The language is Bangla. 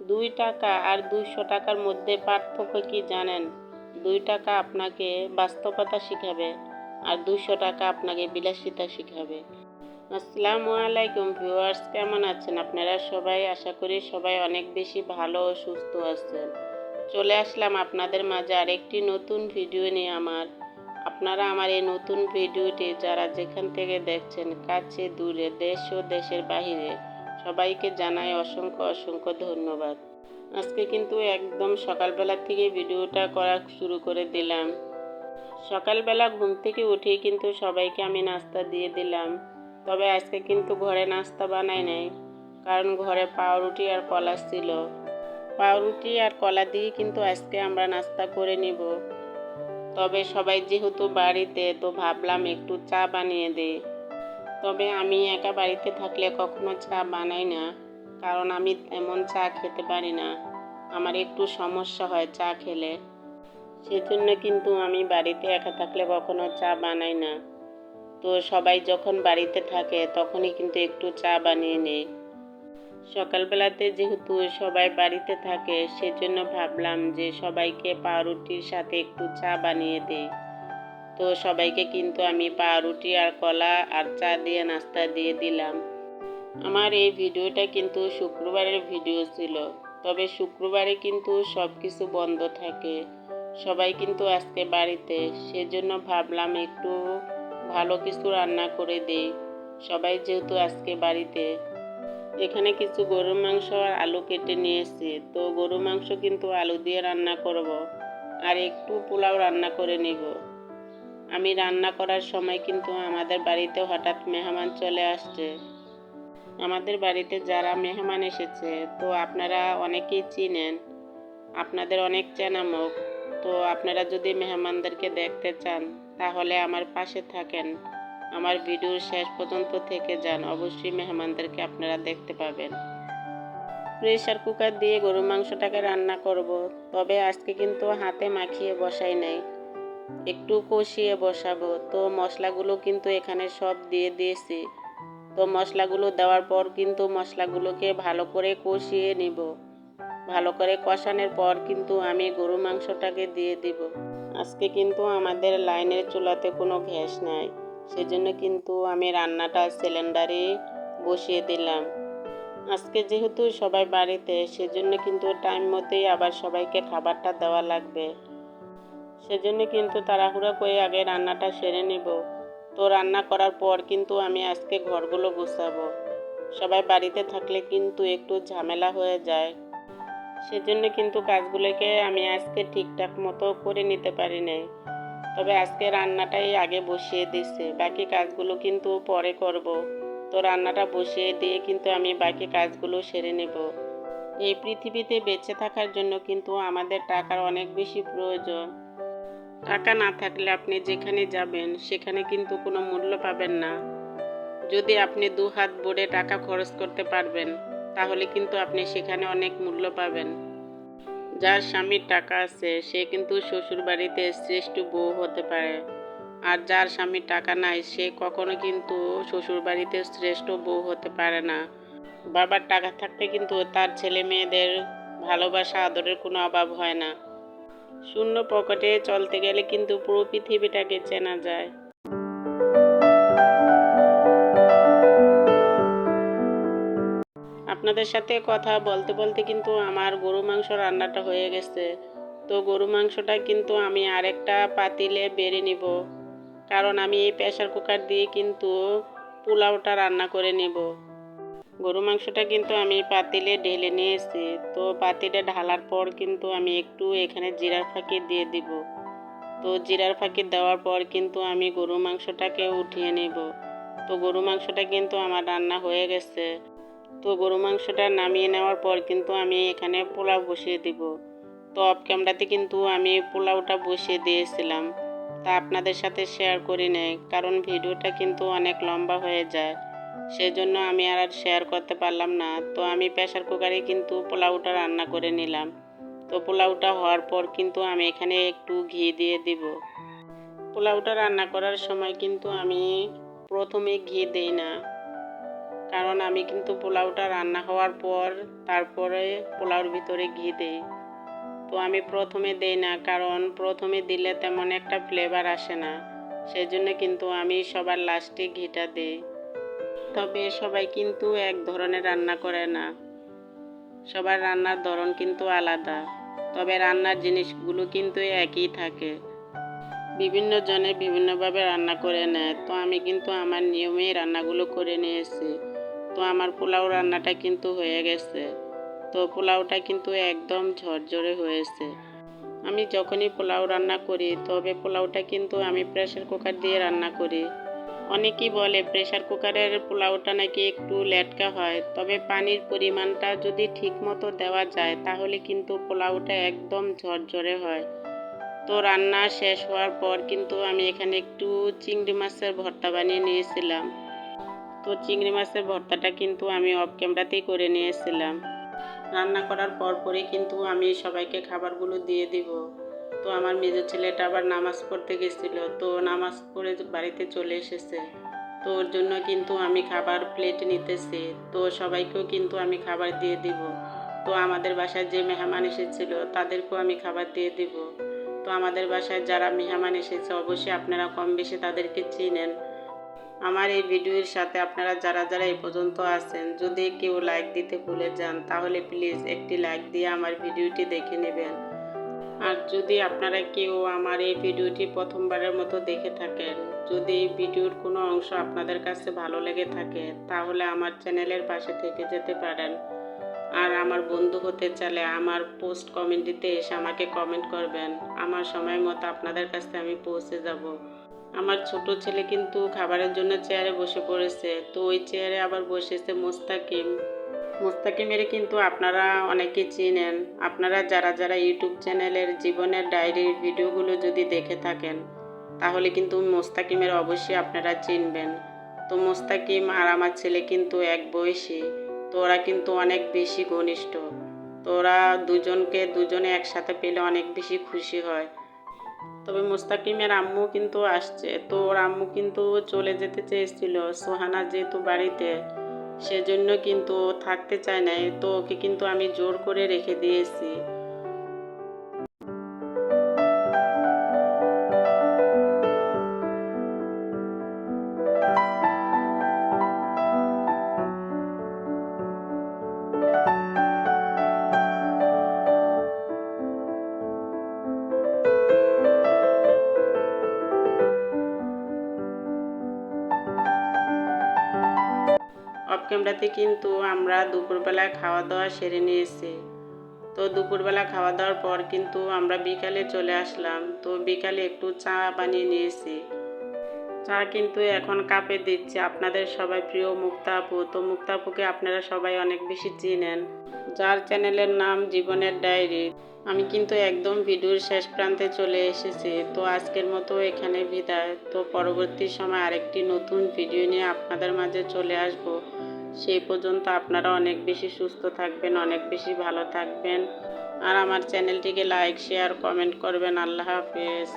টাকা আর 200 টাকার মধ্যে পার্থক্য কি জানেন? টাকা আপনাকে বাস্তবতা শিখাবে আর 200 টাকা আপনাকে বিলাসিতা শিখাবে। আসসালামু আলাইকুম ভিউয়ার্স, কেমন আছেন আপনারা সবাই? আশা করি সবাই অনেক বেশি ভালো ও সুস্থ আছেন। চলে আসলাম আপনাদের মাঝে আরেকটি নতুন ভিডিও নিয়ে। আপনারা আমার এই নতুন ভিডিওটি যারা যেখান থেকে দেখছেন, কাছে দূরে, দেশ ও দেশের বাহিরে, সবাইকে জানাই অসংখ্য অসংখ্য ধন্যবাদ। আজকে কিন্তু একদম সকালবেলা থেকে ভিডিওটা করা শুরু করে দিলাম। সকালবেলা ঘুম থেকে উঠেই কিন্তু সবাইকে আমি নাস্তা দিয়ে দিলাম। তবে আজকে কিন্তু ঘরে নাস্তা বানাই নাই, কারণ ঘরে পাউরুটি আর কলা ছিল। পাউরুটি আর কলা দিয়ে কিন্তু আজকে আমরা নাস্তা করে নিব। তবে সবাই যেহেতু বাড়িতে, তো ভাবলাম একটু চা বানিয়ে দিই। তবে আমি একা বাড়িতে থাকলে কখনো চা বানাই না, কারণ আমি এমন চা খেতে পারি না। আমার একটু সমস্যা হয় চা খেলে, সেজন্য কিন্তু আমি বাড়িতে একা থাকলে কখনো চা বানাই না। তো সবাই যখন বাড়িতে থাকে তখনই কিন্তু একটু চা বানিয়ে নিই। সকালবেলাতে যেহেতু সবাই বাড়িতে থাকে, সেজন্য ভাবলাম যে সবাইকে পাউরুটির সাথে একটু চা বানিয়ে দিই। তো সবাইকে কিন্তু আমি পাউরুটি আর কলা আর চা দিয়ে নাস্তা দিয়ে দিলাম। আমার এই ভিডিওটা কিন্তু শুক্রবারের ভিডিও ছিল, তবে শুক্রবারে কিন্তু সব কিছু বন্ধ থাকে। সবাই কিন্তু আজকে বাড়িতে, সেজন্য ভাবলাম একটু ভালো কিছু রান্না করে দিই। সবাই যেহেতু আজকে বাড়িতে। এখানে কিছু গরুর মাংস আর আলু কেটে নিয়েছি। তো গরুর মাংস কিন্তু আলু দিয়ে রান্না করব, আর একটু পোলাও রান্না করে নিব। আমি রান্না করার সময় কিন্তু আমাদের বাড়িতে হঠাৎ মেহমান চলে আসছে। আমাদের বাড়িতে যারা মেহমান এসেছে, তো আপনারা অনেকেই চিনেন, আপনাদের অনেক চেনা মুখ। তো আপনারা যদি মেহমানদেরকে দেখতে চান, তাহলে আমার পাশে থাকেন, আমার ভিডিওর শেষ পর্যন্ত থেকে যান, অবশ্যই মেহমানদেরকে আপনারা দেখতে পাবেন। প্রেসার কুকার দিয়ে গরুর মাংসটাকে রান্না করব। তবে আজকে কিন্তু হাতে মাখিয়ে বসাই নাই, একটু কষিয়ে বসাবো। তো মশলাগুলো কিন্তু এখানে সব দিয়ে দিয়েছি। তো মশলাগুলো দেওয়ার পর কিন্তু মশলাগুলোকে ভালো করে কষিয়ে নিব। ভালো করে কষানোর পর কিন্তু আমি গরু মাংসটাকে দিয়ে দিব। আজকে কিন্তু আমাদের লাইনের চুলাতে কোনো গ্যাস নাই, সেজন্য কিন্তু আমি রান্নাটা সিলিন্ডারে বসিয়ে দিলাম। আজকে যেহেতু সবাই বাড়িতে, সেজন্য কিন্তু টাইম মতোই আবার সবাইকে খাবারটা দেওয়া লাগবে। সেজন্য কিন্তু তাড়াহুড়া করে আগে রান্নাটা সেরে নিব। তো রান্না করার পর কিন্তু আমি আজকে ঘরগুলো গুছাবো। সবাই বাড়িতে থাকলে কিন্তু একটু ঝামেলা হয়ে যায়, সেজন্য কিন্তু কাজগুলোকে আমি আজকে ঠিকঠাক মতো করে নিতে পারি নাই। তবে আজকে রান্নাটাই আগে বসিয়ে দিছি, বাকি কাজগুলো কিন্তু পরে করব। তো রান্নাটা বসিয়ে দিয়ে কিন্তু আমি বাকি কাজগুলো সেরে নেব। এই পৃথিবীতে বেঁচে থাকার জন্য কিন্তু আমাদের টাকার অনেক বেশি প্রয়োজন। টাকা না থাকলে আপনি যেখানে যাবেন সেখানে কিন্তু কোনো মূল্য পাবেন না। যদি আপনি দুহাত ভরে টাকা খরচ করতে পারবেন, তাহলে কিন্তু আপনি সেখানে অনেক মূল্য পাবেন। যার স্বামীর টাকা আছে, সে কিন্তু শ্বশুর বাড়িতে শ্রেষ্ঠ বউ হতে পারে। আর যার স্বামীর টাকা নাই, সে কখনো কিন্তু শ্বশুর বাড়িতে শ্রেষ্ঠ বউ হতে পারে না। বাবার টাকা থাকতে কিন্তু তার ছেলে মেয়েদের ভালোবাসা আদরের কোনো অভাব হয় না। শূন্য পকেটে চলতে গেলে কিন্তু পুরো পৃথিবীটাকে চেনা যায়। আপনাদের সাথে কথা বলতে বলতে কিন্তু আমার গরু মাংস রান্নাটা হয়ে গেছে। তো গরু মাংসটা কিন্তু আমি আরেকটা পাতিলে বেড়ে নিব, কারণ আমি এই প্রেসার কুকার দিয়ে কিন্তু পোলাওটা রান্না করে নিব। গরু মাংসটা কিন্তু আমি পাতিলে ঢেলে নিয়েছি। তো পাতিলে ঢালার পর কিন্তু আমি একটু এখানে জিরার ফাঁকি দিয়ে দিব। তো জিরার ফাঁকি দেওয়ার পর কিন্তু আমি গরু মাংসটাকে উঠিয়ে নেব। তো গরু মাংসটা কিন্তু আমার রান্না হয়ে গেছে। তো গরু মাংসটা নামিয়ে নেওয়ার পর কিন্তু আমি এখানে পোলাও বসিয়ে দিব। তো অফ ক্যামেরাতে কিন্তু আমি পোলাওটা বসিয়ে দিয়েছিলাম, তা আপনাদের সাথে শেয়ার করি নাই, কারণ ভিডিওটা কিন্তু অনেক লম্বা হয়ে যায়, সেজন্য আমি আর শেয়ার করতে পারলাম না। তো আমি প্রেসার কুকারে কিন্তু পোলাওটা রান্না করে নিলাম। তো পোলাওটা হওয়ার পর কিন্তু আমি এখানে একটু ঘি দিয়ে দিব। পোলাওটা রান্না করার সময় কিন্তু আমি প্রথমে ঘি দেই না, কারণ আমি কিন্তু পোলাওটা রান্না হওয়ার পর তারপরে পোলাওর ভিতরে ঘি দেই। তো আমি প্রথমে দেই না, কারণ প্রথমে দিলে তেমন একটা ফ্লেভার আসে না, সেই জন্য কিন্তু আমি সবার লাস্টে ঘিটা দিই। তবে সবাই কিন্তু এক ধরনের রান্না করে না, সবার রান্নার ধরন কিন্তু আলাদা, তবে রান্নার জিনিসগুলো কিন্তু একই থাকে। বিভিন্ন জনে বিভিন্নভাবে রান্না করে নেয়, তো আমি কিন্তু আমার নিয়মেই রান্নাগুলো করে নিয়েছি। তো আমার পোলাও রান্নাটা কিন্তু হয়ে গেছে। তো পোলাওটা কিন্তু একদম ঝরঝরে হয়েছে। আমি যখনই পোলাও রান্না করি, তবে পোলাওটা কিন্তু আমি প্রেসার কুকার দিয়ে রান্না করি। অনেকেই বলে প্রেসার কুকারের পোলাওটা নাকি একটু লেটকা হয়, তবে পানির পরিমাণটা যদি ঠিক মতো দেওয়া যায় তাহলে কিন্তু পোলাওটা একদম ঝরঝরে হয়। তো রান্না শেষ হওয়ার পর কিন্তু আমি এখানে একটু চিংড়ি মাছের ভর্তা বানিয়ে নিয়েছিলাম। তো চিংড়ি মাছের ভর্তাটা কিন্তু আমি অফ ক্যামেরাতেই করে নিয়েছিলাম। রান্না করার পরপরই কিন্তু আমি সবাইকে খাবারগুলো দিয়ে দিব। তো আমার মেজো ছেলেটা আবার নামাজ পড়তে গেছিল, তো নামাজ পড়ে বাড়িতে চলে এসেছে। তো ওর জন্য কিন্তু আমি খাবার প্লেটে নিতেছি। তো সবাইকেও কিন্তু আমি খাবার দিয়ে দিব। তো আমাদের বাসায় যে মেহমান এসেছিল তাদেরকেও আমি খাবার দিয়ে দিব। তো আমাদের বাসায় যারা মেহমান এসেছে অবশ্যই আপনারা কম বেশি তাদেরকে চিনেন। আমার এই ভিডিওর সাথে আপনারা যারা যারা এই পর্যন্ত আছেন, যদি কেউ লাইক দিতে ভুলে যান তাহলে প্লিজ একটি লাইক দিয়ে আমার ভিডিওটি দেখে নেবেন। আর যদি আপনারা কেউ আমার এই ভিডিওটি প্রথমবারের মতো দেখে থাকেন, যদি এই ভিডিওর কোনো অংশ আপনাদের কাছে ভালো লেগে থাকে তাহলে আমার চ্যানেলের পাশে থেকে যেতে পারেন। আর আমার বন্ধু হতে চাইলে আমার পোস্ট কমেন্টিতে এসে আমাকে কমেন্ট করবেন, আমার সময় মতো আপনাদের কাছে আমি পৌঁছে যাব। আমার ছোট ছেলে কিন্তু খাবারের জন্য চেয়ারে বসে পড়েছে, তো ওই চেয়ারে আবার বসেছে মোস্তাকিম। মোস্তাকিমের কিন্তু আপনারা অনেকে চিনেন। আপনারা যারা যারা ইউটিউব চ্যানেলের জীবনের ডায়েরির ভিডিওগুলো যদি দেখে থাকেন তাহলে কিন্তু মোস্তাকিমের অবশ্যই আপনারা চিনবেন। তো মোস্তাকিম আর আমার ছেলে কিন্তু এক বয়সী, তো ওরা কিন্তু অনেক বেশি ঘনিষ্ঠ। তো ওরা দুজনে একসাথে পেলে অনেক বেশি খুশি হয়। তবে মোস্তাকিমের আম্মু কিন্তু আসছে, তো ওর আম্মু কিন্তু চলে যেতে চেয়েছিল সোহানা যেহেতু বাড়িতে, সেজন্য কিন্তু ও থাকতে চায় নাই, তো ওকে কিন্তু আমি জোর করে রেখে দিয়েছি। অফ ক্যামেরাতে কিন্তু আমরা দুপুরবেলায় খাওয়া দাওয়া সেরে নিয়েছি। তো দুপুরবেলা খাওয়া দাওয়ার পর কিন্তু আমরা বিকালে চলে আসলাম। তো বিকালে একটু চা বানিয়ে নিয়েছি। চা কিন্তু এখন কাপে দিচ্ছে আপনাদের সবাই প্রিয় মুক্তা আপু। তো মুক্তা আপুকে আপনারা সবাই অনেক বেশি চিনেন, যার চ্যানেলের নাম জীবনের ডায়েরি। আমি কিন্তু একদম ভিডিওর শেষ প্রান্তে চলে এসেছি। তো আজকের মতো এখানে বিদায়। তো পরবর্তী সময় আরেকটি নতুন ভিডিও নিয়ে আপনাদের মাঝে চলে আসব। সেই পর্যন্ত আপনারা অনেক বেশি সুস্থ থাকবেন, অনেক বেশি ভালো থাকবেন। আর আমার চ্যানেলটিকে লাইক শেয়ার কমেন্ট করবেন। আল্লাহ হাফেজ।